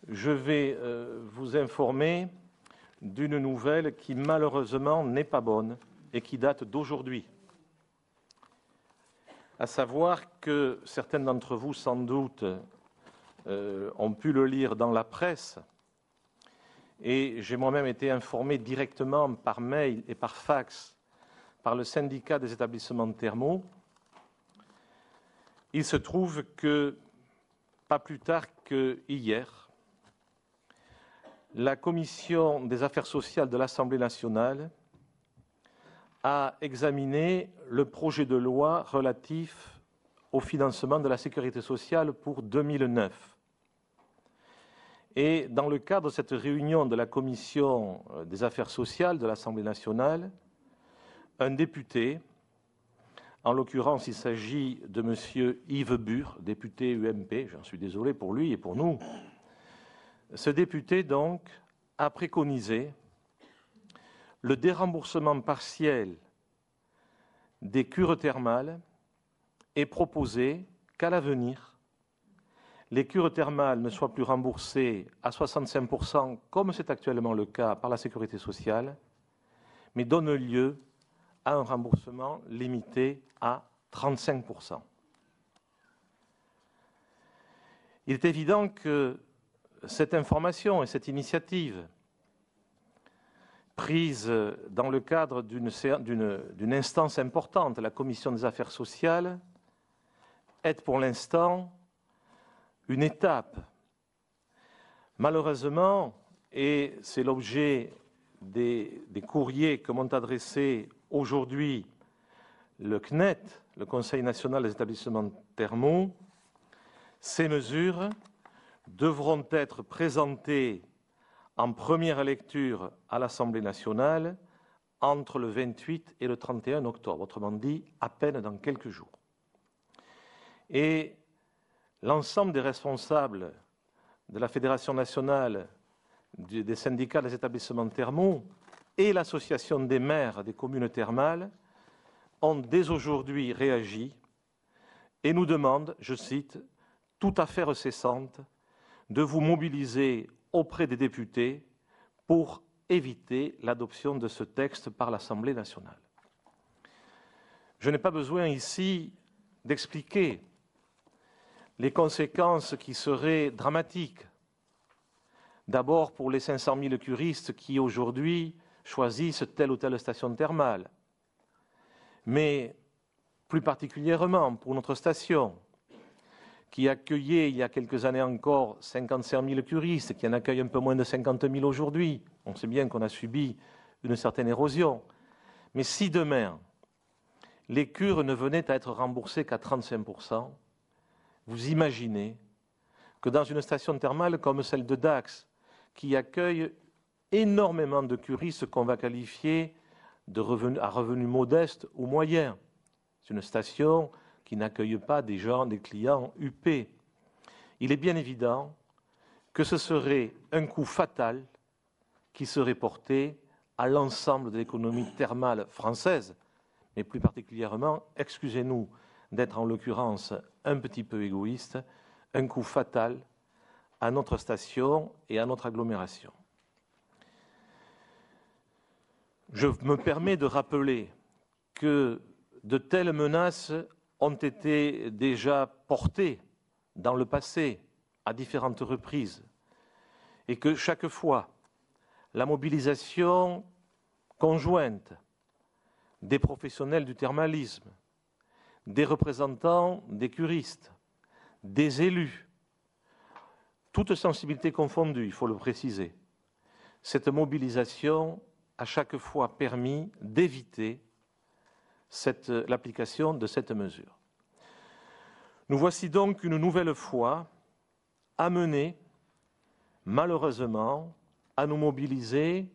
je vais vous informer d'une nouvelle qui malheureusement n'est pas bonne et qui date d'aujourd'hui. À savoir que certains d'entre vous, sans doute, ont pu le lire dans la presse, et j'ai moi-même été informé directement par mail et par fax par le syndicat des établissements thermaux. Il se trouve que, pas plus tard que hier, la Commission des affaires sociales de l'Assemblée nationale a examiné le projet de loi relatif au financement de la sécurité sociale pour 2009. Et dans le cadre de cette réunion de la Commission des affaires sociales de l'Assemblée nationale, un député, en l'occurrence il s'agit de M. Yves Bur, député UMP, j'en suis désolé pour lui et pour nous, ce député donc a préconisé le déremboursement partiel des cures thermales et proposé qu'à l'avenir, les cures thermales ne soient plus remboursées à 65%, comme c'est actuellement le cas par la Sécurité sociale, mais donnent lieu à un remboursement limité à 35%. Il est évident que cette information et cette initiative prise dans le cadre d'une instance importante, la Commission des affaires sociales, est pour l'instant une étape. Malheureusement, et c'est l'objet des courriers que m'ont adressés aujourd'hui le CNET, le Conseil national des établissements thermaux, ces mesures devront être présentées en première lecture à l'Assemblée nationale entre le 28 et le 31 octobre, autrement dit, à peine dans quelques jours. Et l'ensemble des responsables de la Fédération nationale des syndicats des établissements thermaux et l'Association des maires des communes thermales ont dès aujourd'hui réagi et nous demandent, je cite, « toute affaire cessante, de vous mobiliser auprès des députés pour éviter l'adoption de ce texte par l'Assemblée nationale. » Je n'ai pas besoin ici d'expliquer les conséquences qui seraient dramatiques. D'abord pour les 500 000 curistes qui aujourd'hui choisissent telle ou telle station thermale, mais plus particulièrement pour notre station, qui accueillait il y a quelques années encore 55 000 curistes, qui en accueille un peu moins de 50 000 aujourd'hui. On sait bien qu'on a subi une certaine érosion. Mais si demain, les cures ne venaient à être remboursées qu'à 35%, vous imaginez que dans une station thermale comme celle de Dax, qui accueille énormément de curistes qu'on va qualifier à revenus modestes ou moyens, c'est une station qui n'accueille pas des clients UP. Il est bien évident que ce serait un coup fatal qui serait porté à l'ensemble de l'économie thermale française, mais plus particulièrement, excusez-nous d'être en l'occurrence un petit peu égoïste, un coup fatal à notre station et à notre agglomération. Je me permets de rappeler que de telles menaces ont été déjà portées dans le passé à différentes reprises et que chaque fois, la mobilisation conjointe des professionnels du thermalisme, des représentants des curistes, des élus, toutes sensibilités confondues, il faut le préciser, cette mobilisation a chaque fois permis d'éviter l'application de cette mesure. Nous voici donc une nouvelle fois amenés, malheureusement, à nous mobiliser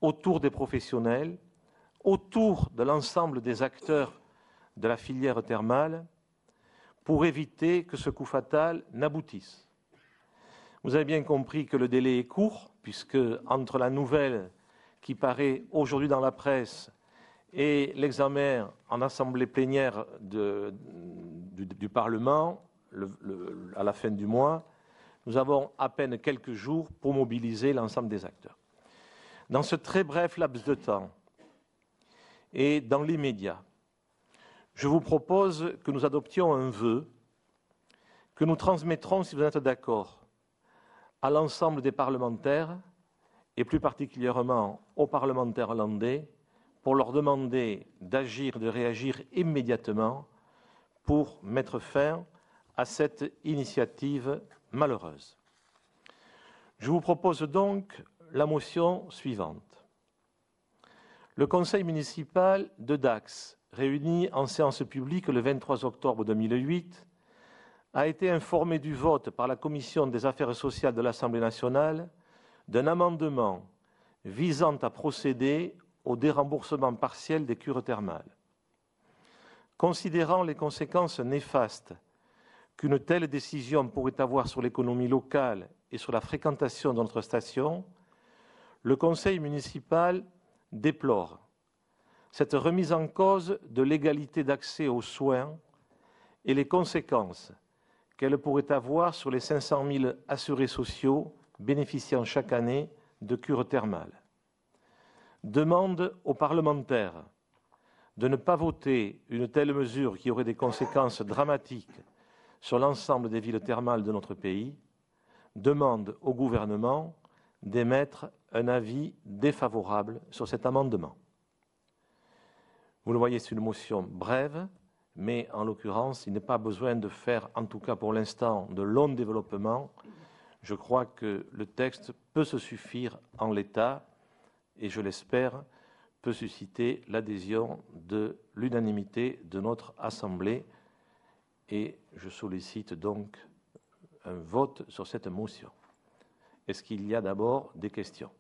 autour des professionnels, autour de l'ensemble des acteurs de la filière thermale, pour éviter que ce coup fatal n'aboutisse. Vous avez bien compris que le délai est court, puisque entre la nouvelle qui paraît aujourd'hui dans la presse et l'examen en assemblée plénière du Parlement à la fin du mois, nous avons à peine quelques jours pour mobiliser l'ensemble des acteurs. Dans ce très bref laps de temps et dans l'immédiat, je vous propose que nous adoptions un vœu que nous transmettrons, si vous êtes d'accord, à l'ensemble des parlementaires et plus particulièrement aux parlementaires hollandais pour leur demander d'agir, de réagir immédiatement pour mettre fin à cette initiative malheureuse. Je vous propose donc la motion suivante. Le conseil municipal de Dax, réuni en séance publique le 23 octobre 2008, a été informé du vote par la Commission des affaires sociales de l'Assemblée nationale d'un amendement visant à procéder au déremboursement partiel des cures thermales. Considérant les conséquences néfastes qu'une telle décision pourrait avoir sur l'économie locale et sur la fréquentation de notre station, le Conseil municipal déplore cette remise en cause de l'égalité d'accès aux soins et les conséquences qu'elle pourrait avoir sur les 500 000 assurés sociaux bénéficiant chaque année de cures thermales. Demande aux parlementaires de ne pas voter une telle mesure qui aurait des conséquences dramatiques sur l'ensemble des villes thermales de notre pays. Demande au gouvernement d'émettre un avis défavorable sur cet amendement. Vous le voyez, c'est une motion brève, mais en l'occurrence, il n'est pas besoin de faire, en tout cas pour l'instant, de longs développements. Je crois que le texte peut se suffire en l'état et, je l'espère, peut susciter l'adhésion de l'unanimité de notre Assemblée. Et je sollicite donc un vote sur cette motion. Est-ce qu'il y a d'abord des questions ?